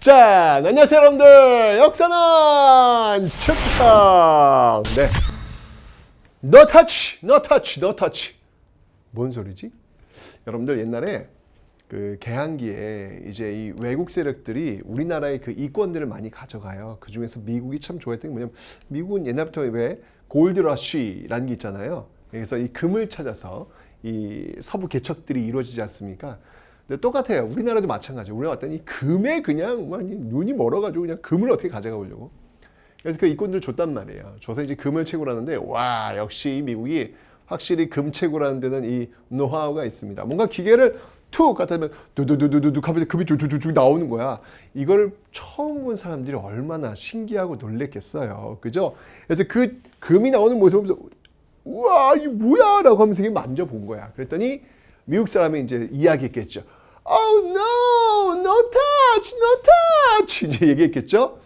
자, 안녕하세요 여러분들. 역사는 최프상. 네. No touch, no touch, no touch. 뭔 소리지? 여러분들 옛날에 그 개항기에 이제 이 외국 세력들이 우리나라의 그 이권들을 많이 가져가요. 그 중에서 미국이 참 좋아했던 게 뭐냐면 미국은 옛날부터 왜 골드러쉬라는 게 있잖아요. 그래서 이 금을 찾아서 이 서부 개척들이 이루어지지 않습니까? 근데 똑같아요. 우리나라도 마찬가지예요. 우리가 왔더니 이 금에 그냥 눈이 멀어가지고 그냥 금을 어떻게 가져가 보려고. 그래서 그 이권들을 줬단 말이에요. 줘서 이제 금을 채굴하는데 와 역시 미국이 확실히 금 채굴하는 데는 이 노하우가 있습니다. 뭔가 기계를 툭 갖다 대면 두두두두두 하면 금이 쭉쭉쭉 나오는 거야. 이걸 처음 본 사람들이 얼마나 신기하고 놀랬겠어요. 그죠? 그래서 그 금이 나오는 모습을 보면서 우와 이게 뭐야 라고 하면서 만져본 거야. 그랬더니 미국 사람이 이제 이야기했겠죠. Oh no, no touch, no touch 이제 얘기했겠죠.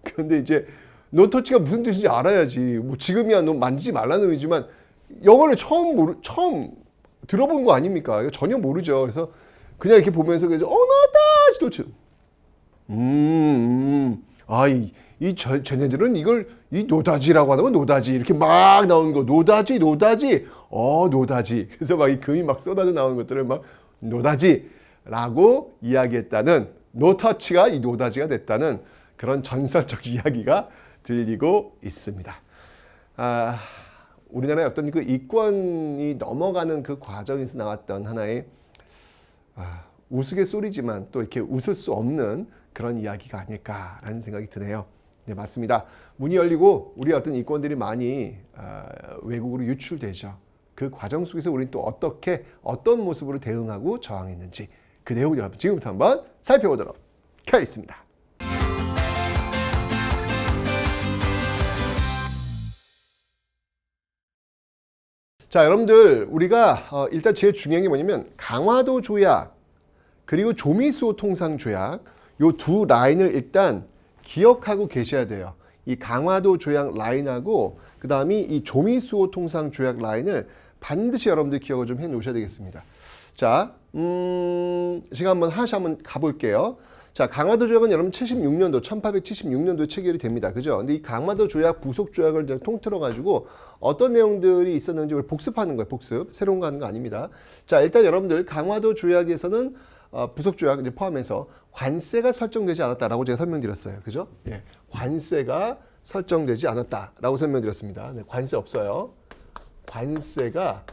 그런데 이제 no touch가 무슨 뜻인지 알아야지. 뭐 지금이야 너 만지지 말라는 의미지만 영어를 처음 들어본 거 아닙니까? 전혀 모르죠. 그래서 그냥 이렇게 보면서 그래서 no touch, no touch. 쟤네들은 이걸 이 노다지라고 하는 건 노다지 이렇게 막 나오는 거 노다지 노다지 그래서 막 이 금이 막 쏟아져 나오는 것들을 막 노다지라고 이야기했다는 노터치가 이 노다지가 됐다는 그런 전설적 이야기가 들리고 있습니다. 우리나라의 어떤 그 이권이 넘어가는 그 과정에서 나왔던 하나의 우스갯소리지만 또 이렇게 웃을 수 없는 그런 이야기가 아닐까라는 생각이 드네요. 네, 맞습니다. 문이 열리고 우리 어떤 이권들이 많이 외국으로 유출되죠. 그 과정 속에서 우리는 또 어떤 모습으로 대응하고 저항했는지 그 내용을 지금부터 한번 살펴보도록 하겠습니다. 자, 여러분들 우리가 일단 제일 중요한 게 뭐냐면 강화도 조약 그리고 조미수호 통상 조약 요 두 라인을 일단 기억하고 계셔야 돼요. 이 강화도 조약 라인하고 그 다음에 이 조미수호 통상 조약 라인을 반드시 여러분들 기억을 좀 해 놓으셔야 되겠습니다. 자, 제가 하나씩 가볼게요. 자, 강화도 조약은 여러분 76년도, 1876년도에 체결이 됩니다. 그죠? 근데 이 강화도 조약, 부속 조약을 이제 통틀어 가지고 어떤 내용들이 있었는지 우리 복습하는 거예요. 복습. 새로운 거 하는 거 아닙니다. 자, 일단 여러분들 강화도 조약에서는 부속 조약 이제 포함해서 관세가 설정되지 않았다라고 제가 설명드렸어요. 그죠? 예. 관세가 설정되지 않았다라고 설명드렸습니다. 네, 관세 없어요. 관세가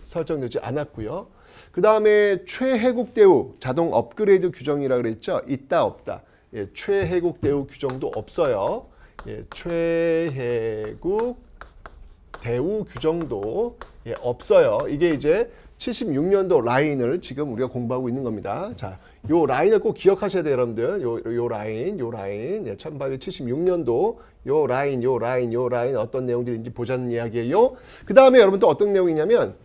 설정되지 않았고요. 그 다음에 최혜국 대우 자동 업그레이드 규정이라고 그랬죠. 있다 없다. 예, 최혜국 대우 규정도 없어요. 예, 최혜국 대우 규정도 없어요. 이게 이제 76년도 라인을 지금 우리가 공부하고 있는 겁니다. 자, 요 라인을 꼭 기억하셔야 돼요, 여러분들. 요 라인. 예, 1876년도 요 라인 어떤 내용들인지 보자는 이야기예요. 그 다음에 여러분 또 어떤 내용이냐면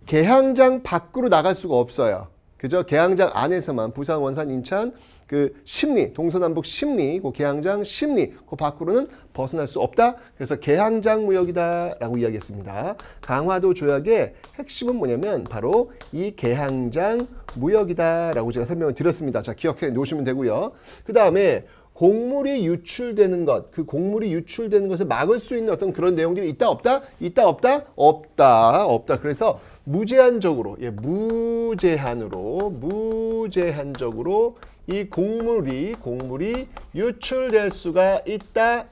개항장 밖으로 나갈 수가 없어요. 그죠? 개항장 안에서만 부산, 원산, 인천 그 심리, 동서남북 심리, 그 개항장 심리, 그 밖으로는 벗어날 수 없다. 그래서 개항장 무역이다라고 이야기했습니다. 강화도 조약의 핵심은 뭐냐면 바로 이 개항장 무역이다라고 제가 설명을 드렸습니다. 자, 기억해 놓으시면 되고요. 그 다음에 곡물이 유출되는 것, 그 곡물이 유출되는 것을 막을 수 있는 어떤 그런 내용들이 있다 없다? 있다 없다? 없다. 그래서 무제한적으로, 무제한적으로 이 곡물이 유출될 수가 있다.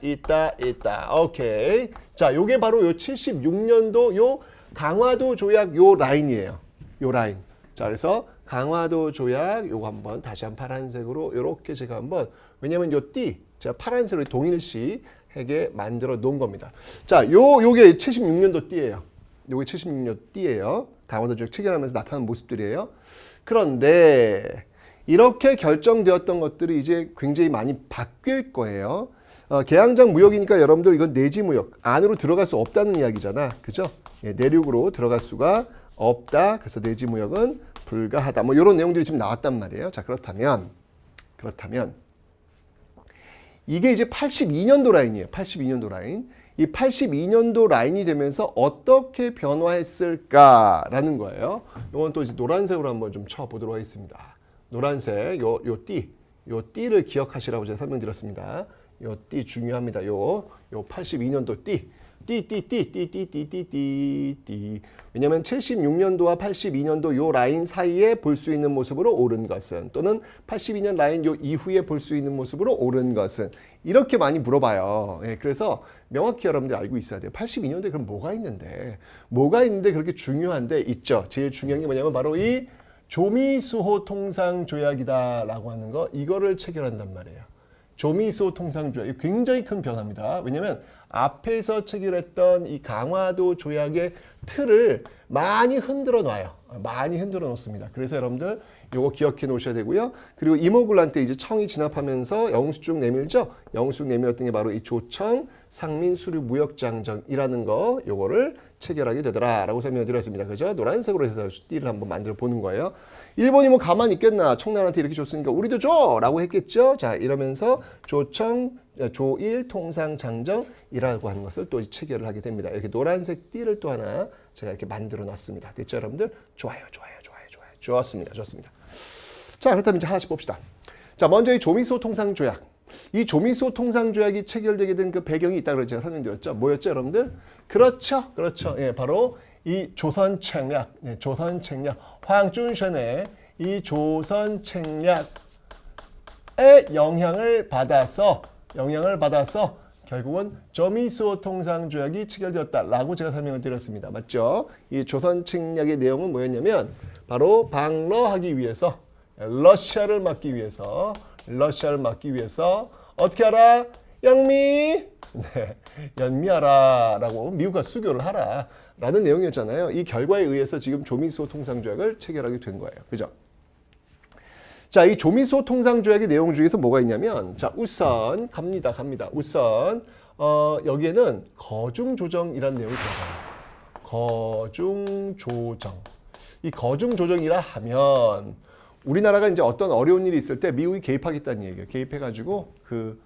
오케이. 자, 요게 바로 요 76년도 요 강화도 조약 요 라인이에요. 요 라인. 자, 그래서 강화도 조약 요거 한번 다시 파란색으로 요렇게 제가 왜냐면 요 띠 제가 파란색으로 동일시하게 만들어 놓은 겁니다. 자, 요게 76년도 띠예요. 요게 76년도 띠예요. 강화도 조약 체결하면서 나타나는 모습들이에요. 그런데 이렇게 결정되었던 것들이 이제 굉장히 많이 바뀔 거예요. 개항장 무역이니까 여러분들 이건 내지 무역 안으로 들어갈 수 없다는 이야기잖아. 그죠? 예, 내륙으로 들어갈 수가 없다. 그래서 내지 무역은 불가하다. 뭐 이런 내용들이 지금 나왔단 말이에요. 자, 그렇다면 이게 이제 82년도 라인이에요. 82년도 라인. 이 82년도 라인이 되면서 어떻게 변화했을까라는 거예요. 이건 또 이제 노란색으로 한번 좀 쳐보도록 하겠습니다. 노란색 요 띠를 기억하시라고 제가 설명드렸습니다. 요 띠 중요합니다. 요 82년도 띠. 왜냐면 76년도와 82년도 요 라인 사이에 볼 수 있는 모습으로 오른 것은, 또는 82년 라인 요 이후에 볼 수 있는 모습으로 오른 것은, 이렇게 많이 물어봐요. 예, 그래서 명확히 여러분들 알고 있어야 돼요. 82년도에 그럼 뭐가 있는데 그렇게 중요한데 있죠. 제일 중요한 게 뭐냐면 바로 이 조미수호 통상조약이다 라고 하는 거, 이거를 체결한단 말이에요. 조미수호 통상조약, 굉장히 큰 변화입니다. 왜냐하면 앞에서 체결했던 이 강화도 조약의 틀을 많이 흔들어 놔요. 많이 흔들어 놓습니다. 그래서 여러분들 요거 기억해 놓으셔야 되고요. 그리고 이모군란 때 이제 청이 진압하면서 영수증 내밀죠. 영수증 내밀었던 게 바로 이 조청 상민 수류 무역장정이라는 거, 요거를 체결하게 되더라라고 설명을 드렸습니다. 그죠? 노란색으로 해서 띠를 한번 만들어 보는 거예요. 일본이 뭐 가만히 있겠나? 청나라한테 이렇게 줬으니까 우리도 줘! 라고 했겠죠? 자, 이러면서 조일 통상장정이라고 하는 것을 또 체결을 하게 됩니다. 이렇게 노란색 띠를 또 하나 제가 이렇게 만들어 놨습니다. 됐죠, 여러분들? 좋아요. 좋습니다. 자, 그렇다면 이제 하나씩 봅시다. 자, 먼저 이 조미수호 통상조약. 이 조미수호 통상조약이 체결되게 된 그 배경이 있다고 제가 설명드렸죠. 뭐였죠, 여러분들? 그렇죠. 예, 바로 이 조선책략, 황준션의 이 조선책략에 영향을 받아서 결국은 조미수호 통상조약이 체결되었다라고 제가 설명을 드렸습니다. 맞죠? 이 조선책략의 내용은 뭐였냐면 바로 방러하기 위해서, 러시아를 막기 위해서 어떻게 하라? 연미하라라고 미국과 수교를 하라라는 내용이었잖아요. 이 결과에 의해서 지금 조미수호 통상조약을 체결하게 된 거예요. 그죠? 자, 이 조미수호 통상조약의 내용 중에서 뭐가 있냐면, 자, 우선 갑니다. 우선 여기에는 거중조정이라는 내용이 들어가요. 거중조정. 이 거중조정이라 하면 우리나라가 이제 어떤 어려운 일이 있을 때 미국이 개입하겠다는 얘기예요. 개입해가지고 그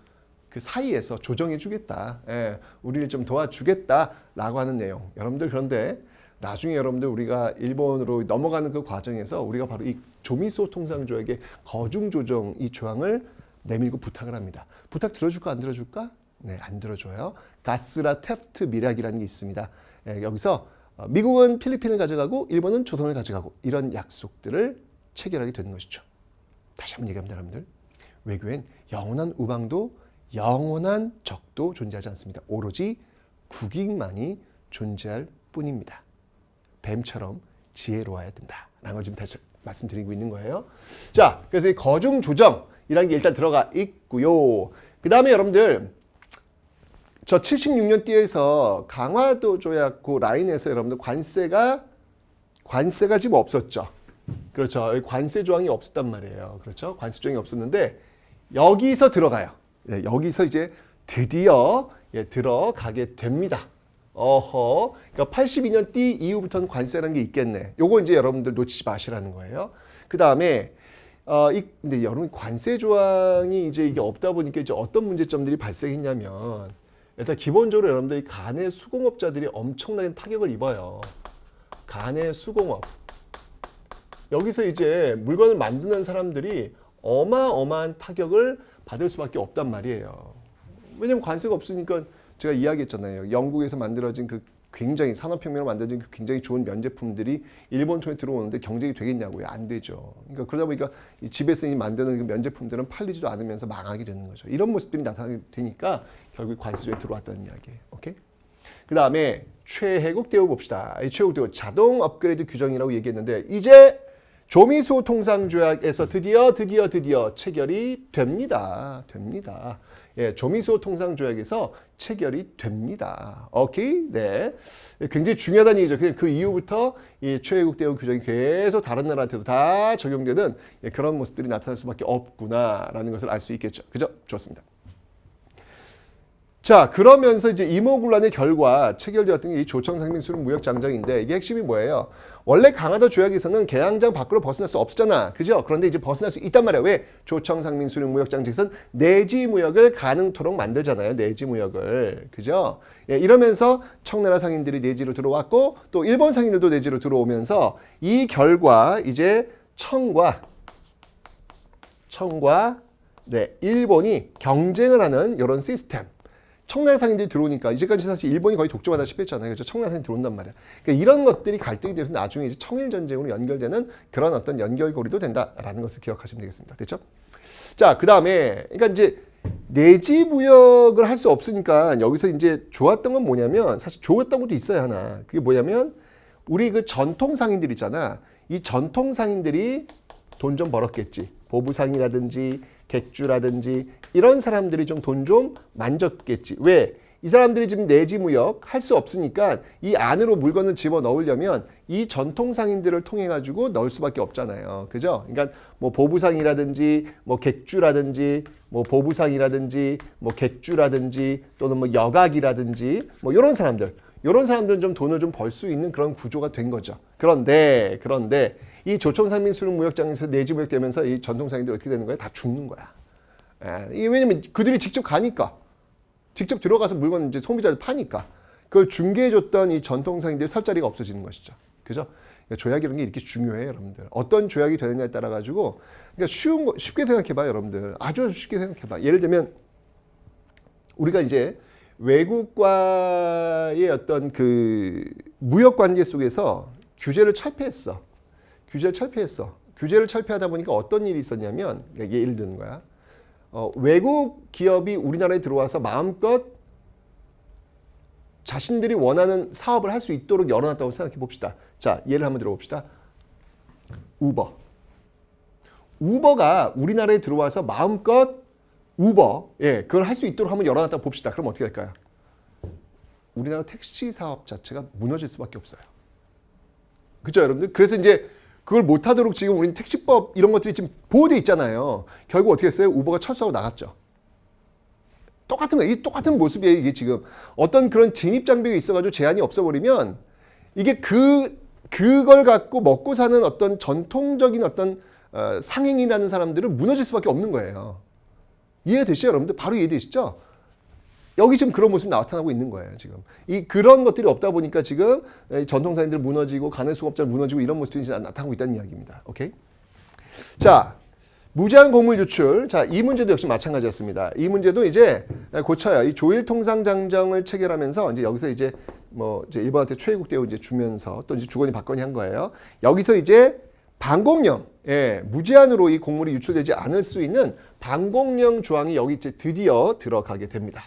사이에서 조정해주겠다. 예, 우리를 좀 도와주겠다라고 하는 내용. 여러분들, 그런데 나중에 여러분들 우리가 일본으로 넘어가는 그 과정에서 우리가 바로 이 조미수호 통상조약의 거중조정 이 조항을 내밀고 부탁을 합니다. 부탁 들어줄까 안 들어줄까? 네, 안 들어줘요. 가스라 테프트 미락이라는 게 있습니다. 예, 여기서 미국은 필리핀을 가져가고 일본은 조선을 가져가고, 이런 약속들을 체결하게 되는 것이죠. 다시 한번 얘기합니다, 여러분들. 외교엔 영원한 우방도 영원한 적도 존재하지 않습니다. 오로지 국익만이 존재할 뿐입니다. 뱀처럼 지혜로워야 된다라는 걸 지금 다시 말씀드리고 있는 거예요. 자, 그래서 이 거중조정이라는 게 일단 들어가 있고요. 그 다음에 여러분들, 저 76년 띠에서 강화도 조약 그 라인에서 여러분들 관세가 지금 없었죠. 그렇죠. 관세 조항이 없었단 말이에요. 그렇죠. 관세 조항이 없었는데 여기서 들어가요. 예, 여기서 이제 드디어 들어가게 됩니다. 그러니까 82년 띠 이후부터는 관세라는 게 있겠네. 요거 이제 여러분들 놓치지 마시라는 거예요. 그 다음에 근데 여러분, 관세 조항이 이제 이게 없다 보니까 이제 어떤 문제점들이 발생했냐면, 일단 기본적으로 여러분들 간의 수공업자들이 엄청나게 타격을 입어요. 간의 수공업. 여기서 이제 물건을 만드는 사람들이 어마어마한 타격을 받을 수밖에 없단 말이에요. 왜냐면 관세가 없으니까, 제가 이야기했잖아요. 영국에서 만들어진 그 굉장히 산업혁명으로 만들어진 그 굉장히 좋은 면제품들이 일본 통해 들어오는데 경쟁이 되겠냐고요? 안 되죠. 그러니까 그러다 보니까 이 집에서 만드는 그 면제품들은 팔리지도 않으면서 망하게 되는 거죠. 이런 모습들이 나타나게 되니까 결국 관세조에 들어왔다는 이야기예요. 오케이? 그 다음에 최혜국 대우 봅시다. 이 최혜국 대우 자동 업그레이드 규정이라고 얘기했는데, 이제 조미수호 통상조약에서 드디어 체결이 됩니다. 예, 조미수호 통상조약에서 체결이 됩니다. 오케이? 네. 굉장히 중요하다는 얘기죠. 그 이후부터 이 최혜국 대우 규정이 계속 다른 나라한테도 다 적용되는 그런 모습들이 나타날 수밖에 없구나라는 것을 알 수 있겠죠. 그죠? 좋습니다. 자, 그러면서 이제 이모군란의 결과 체결되었던 게 이 조청상민수령 무역장정인데, 이게 핵심이 뭐예요? 원래 강화도 조약에서는 개항장 밖으로 벗어날 수 없잖아. 그죠? 그런데 이제 벗어날 수 있단 말이야. 왜? 조청상민수령 무역장정에서는 내지무역을 가능토록 만들잖아요. 내지무역을. 그죠? 예, 이러면서 청나라 상인들이 내지로 들어왔고, 또 일본 상인들도 내지로 들어오면서 이 결과 이제 청과 청과 네, 일본이 경쟁을 하는 이런 시스템. 청나라 상인들이 들어오니까 이제까지 사실 일본이 거의 독점하다시피 했잖아요. 그래서 청나라 상인이 들어온단 말이야. 그러니까 이런 것들이 갈등이 되면서 나중에 이제 청일 전쟁으로 연결되는 그런 어떤 연결고리도 된다라는 것을 기억하시면 되겠습니다. 됐죠? 자, 그다음에 그러니까 이제 내지 무역을 할 수 없으니까 여기서 이제 좋았던 건 뭐냐면 사실 좋았던 것도 있어야 하나. 그게 뭐냐면 우리 그 전통 상인들 있잖아. 이 전통 상인들이 돈 좀 벌었겠지. 보부상이라든지 객주라든지 이런 사람들이 좀 돈 좀 만졌겠지. 왜? 이 사람들이 지금 내지 무역 할 수 없으니까 이 안으로 물건을 집어 넣으려면 이 전통 상인들을 통해 가지고 넣을 수밖에 없잖아요. 그죠? 그러니까 뭐 보부상이라든지 뭐 객주라든지 뭐 보부상이라든지 뭐 객주라든지 또는 뭐 여각이라든지 뭐 이런 사람들은 좀 돈을 좀 벌 수 있는 그런 구조가 된 거죠. 그런데 이 조총상민 수륙무역장에서 내지 무역되면서 이 전통상인들 어떻게 되는 거야? 다 죽는 거야. 이게 왜냐면 그들이 직접 가니까. 직접 들어가서 물건 이제 소비자를 파니까. 그걸 중개해줬던 이 전통상인들의 설 자리가 없어지는 것이죠. 그죠? 그러니까 조약이라는 게 이렇게 중요해요, 여러분들. 어떤 조약이 되느냐에 따라 가지고 그러니까 쉽게 생각해봐요, 여러분들. 아주 쉽게 생각해봐. 예를 들면 우리가 이제 외국과의 어떤 그 무역 관계 속에서 규제를 철폐했어. 규제를 철폐하다 보니까 어떤 일이 있었냐면 예를 드는 거야. 외국 기업이 우리나라에 들어와서 마음껏 자신들이 원하는 사업을 할 수 있도록 열어놨다고 생각해 봅시다. 자, 예를 한번 들어봅시다. 우버가 우리나라에 들어와서 마음껏 그걸 할 수 있도록 한번 열어놨다고 봅시다. 그럼 어떻게 될까요? 우리나라 택시 사업 자체가 무너질 수밖에 없어요. 그렇죠, 여러분들? 그래서 이제 그걸 못하도록 지금 우리는 택시법 이런 것들이 지금 보호돼 있잖아요. 결국 어떻게 했어요? 우버가 철수하고 나갔죠. 똑같은 거예요. 이게 똑같은 모습이에요. 이게 지금 어떤 그런 진입 장벽이 있어가지고 제한이 없어버리면 이게 그걸 갖고 먹고 사는 어떤 전통적인 어떤 상인이라는 사람들은 무너질 수밖에 없는 거예요. 이해되시죠, 여러분들? 바로 이해되시죠? 여기 지금 그런 모습이 나타나고 있는 거예요, 지금. 그런 것들이 없다 보니까 지금 전통사인들 무너지고 간헐수급자 무너지고 이런 모습들이 나타나고 있다는 이야기입니다. 오케이? 자, 무제한 곡물 유출. 자, 이 문제도 역시 마찬가지였습니다. 이 문제도 이제 고쳐요. 이 조일 통상 장정을 체결하면서 이제 여기서 이제 뭐 이제 일본한테 최애국 대우 이제 주면서 또 이제 주거니 받거니 한 거예요. 여기서 이제 방공령, 무제한으로 이 곡물이 유출되지 않을 수 있는 방공령 조항이 여기 이제 드디어 들어가게 됩니다.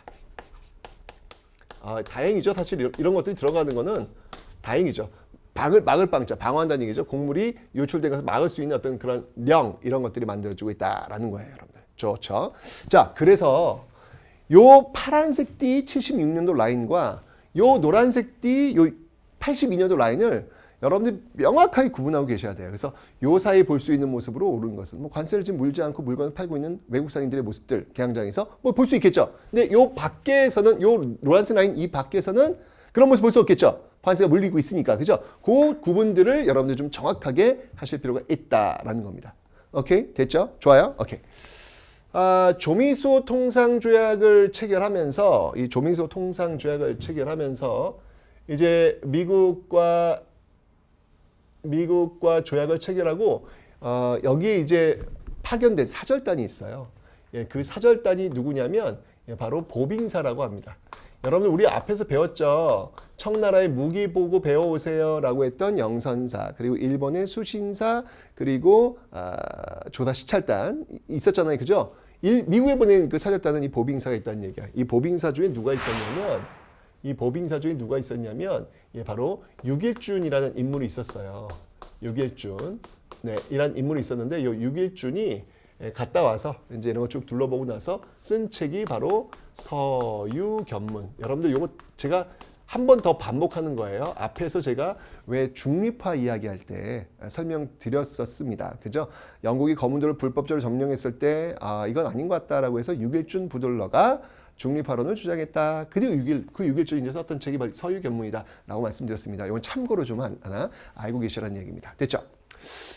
다행이죠. 사실 이런 것들이 들어가는 거는 다행이죠. 막을 방자, 방어한다는 얘기죠. 곡물이 유출된 것을 막을 수 있는 어떤 그런 령, 이런 것들이 만들어지고 있다라는 거예요, 여러분들. 좋죠. 자, 그래서 요 파란색 띠 76년도 라인과 요 노란색 띠 요 82년도 라인을 여러분들이 명확하게 구분하고 계셔야 돼요. 그래서 요 사이 볼 수 있는 모습으로 오른 것은 뭐 관세를 지금 물지 않고 물건을 팔고 있는 외국 상인들의 모습들 개항장에서 뭐 볼 수 있겠죠. 근데 요 밖에서는 요 노란색 라인 이 밖에서는 그런 모습 볼 수 없겠죠. 관세가 물리고 있으니까. 그죠? 그 구분들을 여러분들 좀 정확하게 하실 필요가 있다라는 겁니다. 오케이? 됐죠? 좋아요? 오케이. 조미소 통상조약을 체결하면서 이 조미소 통상조약을 체결하면서 이제 미국과 조약을 체결하고 여기에 이제 파견된 사절단이 있어요. 그 사절단이 누구냐면 바로 보빙사라고 합니다. 여러분 우리 앞에서 배웠죠. 청나라의 무기 보고 배워오세요라고 했던 영선사, 그리고 일본의 수신사, 그리고 조다 시찰단 있었잖아요. 그죠? 미국에 보낸 그 사절단은 이 보빙사가 있다는 얘기야. 이 보빙사 중에 누가 있었냐면 바로 육일준이라는 인물이 있었어요. 육일준. 네, 이란 인물이 있었는데 이 육일준이 갔다 와서 이제 이런 거 쭉 둘러보고 나서 쓴 책이 바로 서유견문. 여러분들 이거 제가 한 번 더 반복하는 거예요. 앞에서 제가 왜 중립화 이야기할 때 설명드렸었습니다. 그죠? 영국이 거문도를 불법적으로 점령했을 때 이건 아닌 것 같다라고 해서 육일준 부들러가 중립화론을 주장했다. 그리고 그 육일준이 이제 썼던 책이 바로 서유견문이다라고 말씀드렸습니다. 이건 참고로 좀 하나 알고 계시라는 얘기입니다. 됐죠?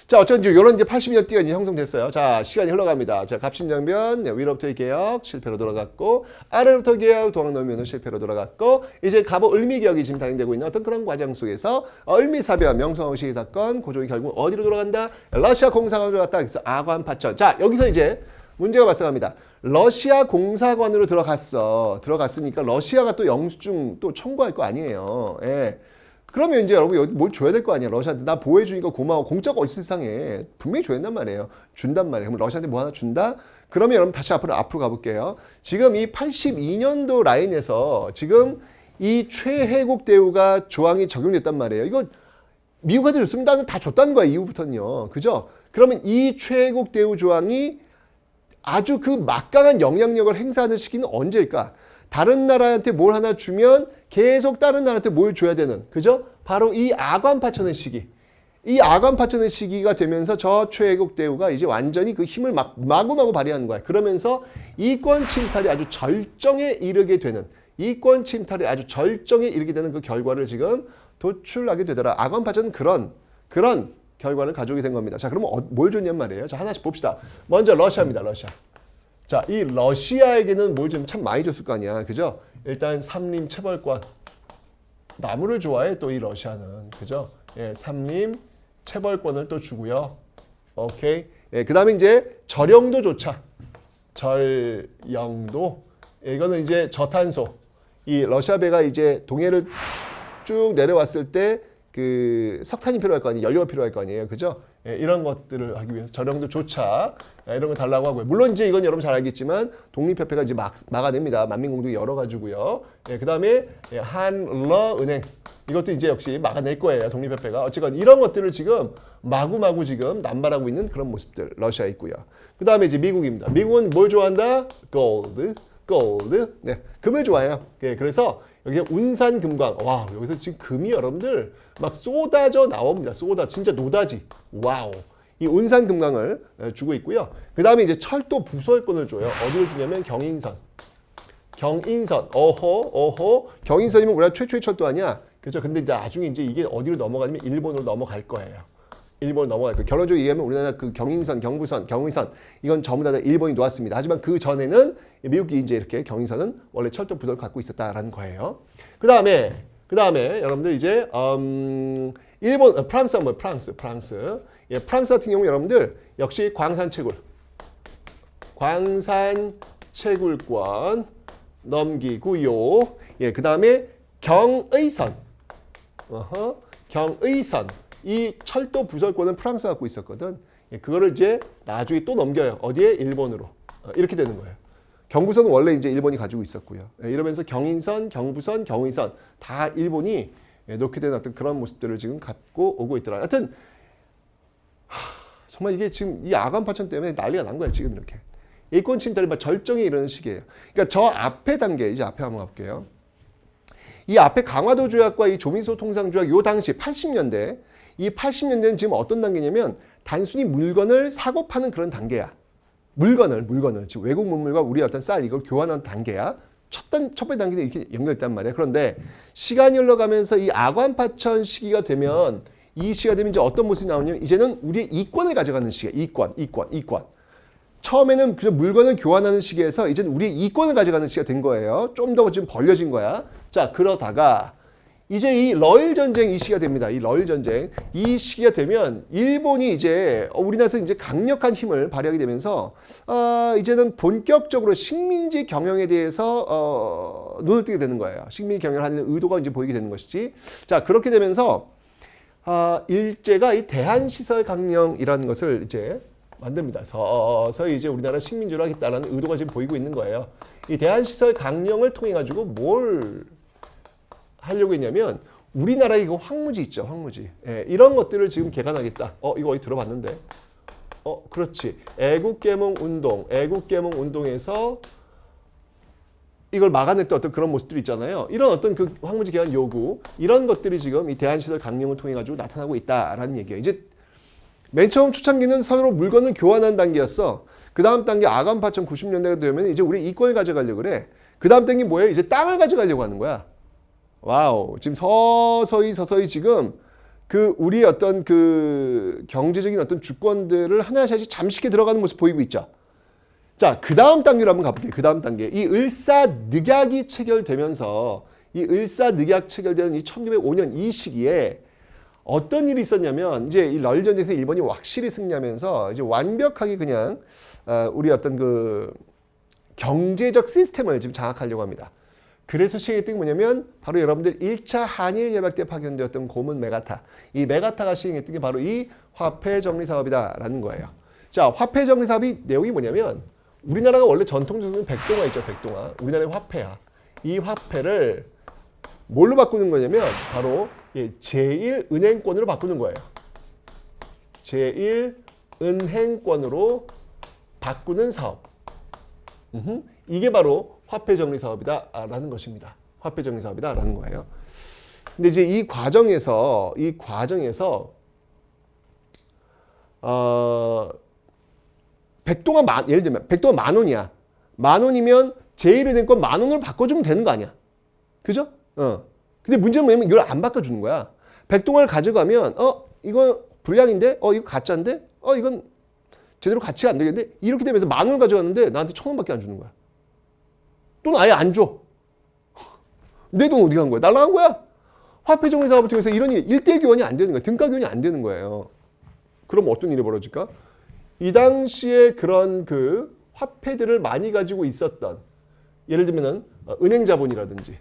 자, 어쩐지 이런 이제 80년 띠가 이제 형성됐어요. 자, 시간이 흘러갑니다. 자, 갑신정변 네, 위로부터의 개혁 실패로 돌아갔고, 아래로부터 개혁 동학농민은 실패로 돌아갔고, 이제 갑오 을미개혁이 지금 단행되고 있는 어떤 그런 과정 속에서 을미사변 명성황후 사건 고조이 결국 어디로 돌아간다? 러시아 공사관으로 갔다. 그래서 아관파천. 자, 여기서 이제 문제가 발생합니다. 러시아 공사관으로 들어갔으니까 러시아가 또 영수증 또 청구할 거 아니에요. 예. 그러면 이제 여러분 여기 뭘 줘야 될 거 아니야. 러시아한테 나 보호해주니까 고마워. 공짜가 어디 세상에. 분명히 줘야 된단 말이에요. 준단 말이에요. 그럼 러시아한테 뭐 하나 준다? 그러면 여러분 다시 앞으로 가볼게요. 지금 이 82년도 라인에서 지금 이 최혜국 대우가 조항이 적용됐단 말이에요. 이거 미국한테 줬으면 나는 다 줬다는 거야. 이후부터는요. 그죠? 그러면 이 최혜국 대우 조항이 아주 그 막강한 영향력을 행사하는 시기는 언제일까? 다른 나라한테 뭘 하나 주면 계속 다른 나라한테 뭘 줘야 되는, 그죠? 바로 이 아관파천의 시기. 이 아관파천의 시기가 되면서 저 최혜국 대우가 이제 완전히 그 힘을 마구마구 발휘하는 거야. 그러면서 이권 침탈이 아주 절정에 이르게 되는, 이권 침탈이 아주 절정에 이르게 되는 그 결과를 지금 도출하게 되더라. 아관파천은 그런 결과를 가져오게 된 겁니다. 자, 그러면 뭘 줬냔 말이에요. 자, 하나씩 봅시다. 먼저 러시아입니다. 러시아. 자, 이 러시아에게는 뭘 좀 참 많이 줬을 거 아니야. 그죠? 일단 삼림 체벌권. 나무를 좋아해 또 이 러시아는. 그죠? 예, 삼림 체벌권을 또 주고요. 오케이. 예, 그다음에 이제 절영도조차. 절영도. 예, 이거는 이제 저탄소. 이 러시아 배가 이제 동해를 쭉 내려왔을 때 그 석탄이 필요할 거 아니에요. 연료가 필요할 거 아니에요. 그죠? 예, 이런 것들을 하기 위해서 절영도조차 이런 거 달라고 하고요. 물론 이제 이건 여러분 잘 알겠지만 독립협회가 이제 막아냅니다. 만민공동 열어가지고요. 예, 그다음에 한러은행 이것도 이제 역시 막아낼 거예요. 독립협회가. 어쨌건 이런 것들을 지금 마구마구 지금 남발하고 있는 그런 모습들 러시아에 있고요. 그다음에 이제 미국입니다. 미국은 뭘 좋아한다? 골드. 네, 금을 좋아해요. 예, 그래서 여기 운산금광. 와, 여기서 지금 금이 여러분들 막 쏟아져 나옵니다. 진짜 노다지. 와우. 이 운산금광을 주고 있고요. 그 다음에 이제 철도 부설권을 줘요. 어디로 주냐면 경인선. 어허. 경인선이면 우리가 최초의 철도 아니야. 그죠? 근데 이제 나중에 이제 이게 어디로 넘어가냐면 일본으로 넘어갈 거예요. 일본 넘어갈 거예요. 결론적으로 얘기하면 우리나라 그 경인선, 경부선, 경의선 이건 전부 다 일본이 놓았습니다. 하지만 그 전에는 미국이 이제 이렇게 경인선은 원래 철도 부도를 갖고 있었다라는 거예요. 그 다음에 여러분들 이제 프랑스 한번 프랑스. 예, 프랑스 같은 경우 여러분들 역시 광산채굴권 넘기고요. 예, 그 다음에 경의선. 경의선. 이 철도 부설권은 프랑스가 갖고 있었거든. 예, 그거를 이제 나중에 또 넘겨요. 어디에? 일본으로. 이렇게 되는 거예요. 경부선은 원래 이제 일본이 가지고 있었고요. 예, 이러면서 경인선, 경부선, 경의선 다 일본이 놓게 된 어떤 그런 모습들을 지금 갖고 오고 있더라. 하여튼 정말 이게 지금 이 아관파천 때문에 난리가 난 거야 지금 이렇게. 이권 침탈이 막 절정에 이르는 시기예요. 그러니까 저 앞에 단계 이제 앞에 한번 가볼게요. 이 앞에 강화도 조약과 이 조민소 통상 조약 요 당시 80년대 이 80년대는 지금 어떤 단계냐면 단순히 물건을 사고 파는 그런 단계야. 물건을 지금 외국 문물과 우리 어떤 쌀 이걸 교환하는 단계야. 첫 번째 단계는 이렇게 연결됐단 말이야. 그런데 시간이 흘러가면서 이 아관파천 시기가 되면 이 시기가 되면 이제 어떤 모습이 나오냐면 이제는 우리의 이권을 가져가는 시기야. 이권. 처음에는 그저 물건을 교환하는 시기에서 이제는 우리의 이권을 가져가는 시기가 된 거예요. 좀 더 지금 벌려진 거야. 자, 그러다가 이제 이 러일 전쟁 이 시기가 됩니다. 이 러일 전쟁 이 시기가 되면 일본이 이제 우리나라에서 이제 강력한 힘을 발휘하게 되면서 이제는 본격적으로 식민지 경영에 대해서 눈을 뜨게 되는 거예요. 식민지 경영을 하는 의도가 이제 보이게 되는 것이지. 자, 그렇게 되면서 일제가 이 대한시설 강령이라는 것을 이제 만듭니다. 서서히 이제 우리나라 식민지로 하겠다는 의도가 지금 보이고 있는 거예요. 이 대한시설 강령을 통해 가지고 뭘 하려고 했냐면 우리나라에 이거 황무지 있죠, 황무지. 예, 이런 것들을 지금 개간하겠다. 이거 어디 들어봤는데? 그렇지. 애국개몽 운동에서 이걸 막아냈던 어떤 그런 모습들이 있잖아요. 이런 어떤 그 황무지 개간 요구, 이런 것들이 지금 이 대한시설 강령을 통해 가지고 나타나고 있다라는 얘기예요. 이제 맨 처음 초창기는 서로 물건을 교환하는 단계였어. 그 다음 단계 아관파천 90년대가 되면 이제 우리 이권을 가져가려고 그래. 그 다음 단계 뭐예요? 이제 땅을 가져가려고 하는 거야. 와우. 지금 서서히 지금 그 우리의 어떤 그 경제적인 어떤 주권들을 하나씩 잠식해 들어가는 모습 보이고 있죠. 자, 그 다음 단계로 한번 가볼게요. 그 다음 단계. 이 을사늑약이 체결되면서 이 을사늑약 체결되는 이 1905년 이 시기에 어떤 일이 있었냐면 이제 이 널 전쟁에서 일본이 확실히 승리하면서 이제 완벽하게 그냥 우리 어떤 그 경제적 시스템을 지금 장악하려고 합니다. 그래서 시행했던 게 뭐냐면 바로 여러분들 1차 한일 예방 때 파견되었던 고문 메가타. 이 메가타가 시행했던 게 바로 이 화폐 정리 사업이다라는 거예요. 자, 화폐 정리 사업이 내용이 뭐냐면 우리나라가 원래 전통적으로 백동화 있죠, 백동화. 우리나라의 화폐야. 이 화폐를 뭘로 바꾸는 거냐면 바로 제1은행권으로 바꾸는 거예요. 제1은행권으로 바꾸는 사업. 이게 바로 화폐 정리 사업이다라는 것입니다. 화폐 정리 사업이다라는 거예요. 근데 이제 이 과정에서 백동화 예를 들면 백동화 10,000원이야. 10,000원이면 제1은행권 10,000원으로 바꿔주면 되는 거 아니야. 그죠? 근데 문제는 뭐냐면 이걸 안 바꿔주는 거야. 백동화를 가져가면 이거 불량인데? 이거 가짜인데? 이건 제대로 가치가 안 되겠는데? 이렇게 되면서 10,000원 가져갔는데 나한테 1,000원밖에 안 주는 거야. 돈 아예 안 줘. 내 돈 어디 간 거야? 날라간 거야. 화폐 정리 사업을 통해서 이런 일, 1대1 교환이 안 되는 거야. 등가 교환이 안 되는 거예요. 그럼 어떤 일이 벌어질까? 이 당시에 그런 그 화폐들을 많이 가지고 있었던 예를 들면은 은행 자본이라든지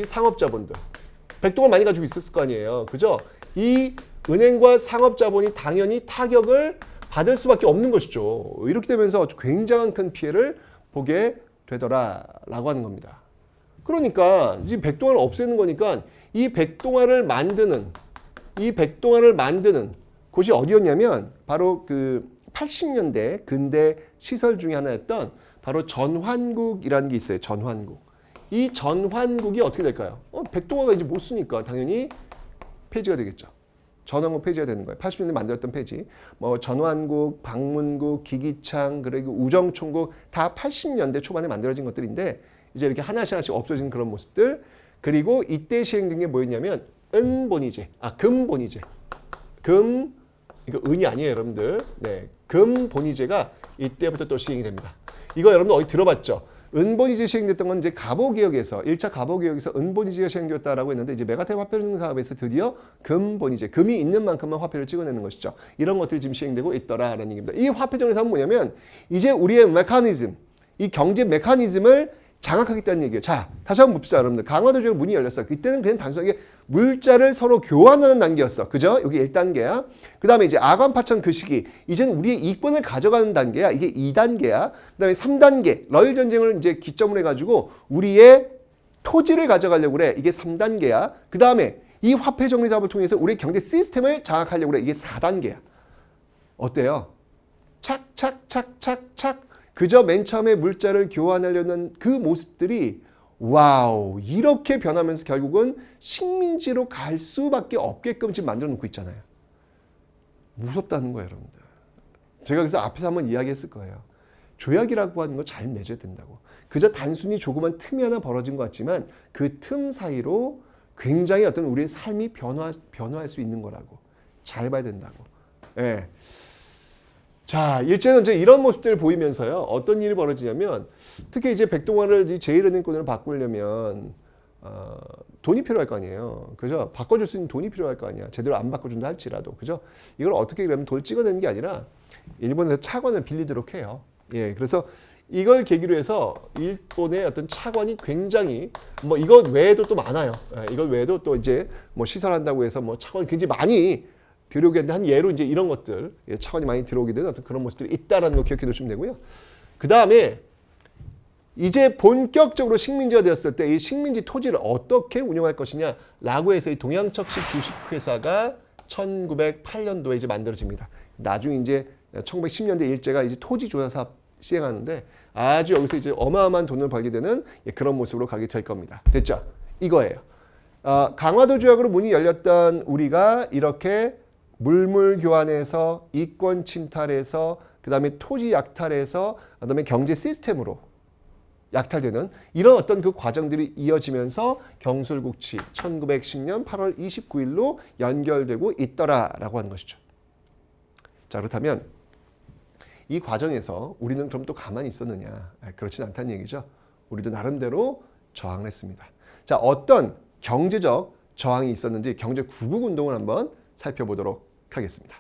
상업 자본들 백동을 많이 가지고 있었을 거 아니에요. 그죠? 이 은행과 상업 자본이 당연히 타격을 받을 수밖에 없는 것이죠. 이렇게 되면서 굉장한 큰 피해를 보게 되더라라고 하는 겁니다. 그러니까 이 백동화를 없애는 거니까 이 백동화를 만드는 곳이 어디였냐면 바로 그 80년대 근대 시설 중에 하나였던 바로 전환국이라는 게 있어요. 전환국. 이 전환국이 어떻게 될까요? 백동화가 이제 못 쓰니까 당연히 폐지가 되겠죠. 전환국 폐지가 되는 거예요. 80년대 만들었던 폐지. 뭐 전환국, 방문국, 기기창, 그리고 우정총국 다 80년대 초반에 만들어진 것들인데 이제 이렇게 하나씩 없어지는 그런 모습들. 그리고 이때 시행된 게 뭐였냐면 은본위제, 금본위제. 이거 은이 아니에요, 여러분들. 네, 금본위제가 이때부터 또 시행이 됩니다. 이거 여러분들 어디 들어봤죠? 은본위제 시행됐던 건 이제 갑오개혁에서 1차 갑오개혁에서 은본위제가 시행되었다라고 했는데 이제 메가타 화폐 사업에서 드디어 금본위제, 금이 있는 만큼만 화폐를 찍어내는 것이죠. 이런 것들이 지금 시행되고 있더라라는 얘기입니다. 이 화폐 정리 사업은 뭐냐면 이제 우리의 메커니즘, 이 경제 메커니즘을 장악하겠다는 얘기예요. 자, 다시 한번 봅시다, 여러분들. 강화도적으로 문이 열렸어. 그때는 그냥 단순하게 물자를 서로 교환하는 단계였어. 그죠? 여기 1단계야. 그 다음에 이제 아관파천 그 시기. 이제는 우리의 이권을 가져가는 단계야. 이게 2단계야. 그 다음에 3단계. 러일 전쟁을 이제 기점으로 해가지고 우리의 토지를 가져가려고 그래. 이게 3단계야. 그 다음에 이 화폐 정리 사업을 통해서 우리의 경제 시스템을 장악하려고 그래. 이게 4단계야. 어때요? 착착착착착. 그저 맨 처음에 물자를 교환하려는 그 모습들이 와우, 이렇게 변하면서 결국은 식민지로 갈 수밖에 없게끔 지금 만들어 놓고 있잖아요. 무섭다는 거예요, 여러분들. 제가 그래서 앞에서 한번 이야기했을 거예요. 조약이라고 하는 거 잘 맺어야 된다고. 그저 단순히 조그만 틈이 하나 벌어진 것 같지만 그 틈 사이로 굉장히 어떤 우리의 삶이 변화할 수 있는 거라고. 잘 봐야 된다고. 예. 자, 일제는 이제 이런 모습들을 보이면서요. 어떤 일이 벌어지냐면 특히 이제 백동화를 제1은행권으로 바꾸려면 돈이 필요할 거 아니에요. 그죠? 바꿔줄 수 있는 돈이 필요할 거 아니야. 제대로 안 바꿔준다 할지라도. 그죠? 이걸 어떻게 그러면 돈을 찍어내는 게 아니라 일본에서 차관을 빌리도록 해요. 예, 그래서 이걸 계기로 해서 일본의 어떤 차관이 굉장히 뭐 이것 외에도 또 많아요. 예, 이것 외에도 또 이제 뭐 시설한다고 해서 뭐 차관이 굉장히 많이 들어오게 되는데 한 예로 이제 이런 것들 차관이 많이 들어오게 되는 어떤 그런 모습들이 있다라는 거 기억해 두시면 되고요. 그 다음에 이제 본격적으로 식민지가 되었을 때 이 식민지 토지를 어떻게 운영할 것이냐라고 해서 이 동양척식 주식회사가 1908년도에 이제 만들어집니다. 나중에 이제 1910년대 일제가 이제 토지조사 사업 시행하는데 아주 여기서 이제 어마어마한 돈을 벌게 되는 그런 모습으로 가게 될 겁니다. 됐죠? 이거예요. 강화도 조약으로 문이 열렸던 우리가 이렇게 물물 교환에서 이권 침탈에서 그다음에 토지 약탈에서 그다음에 경제 시스템으로 약탈되는 이런 어떤 그 과정들이 이어지면서 경술국치 1910년 8월 29일로 연결되고 있더라라고 하는 것이죠. 자, 그렇다면 이 과정에서 우리는 그럼 또 가만히 있었느냐? 그렇진 않다는 얘기죠. 우리도 나름대로 저항을 했습니다. 자, 어떤 경제적 저항이 있었는지 경제 구국 운동을 한번 살펴보도록 하겠습니다.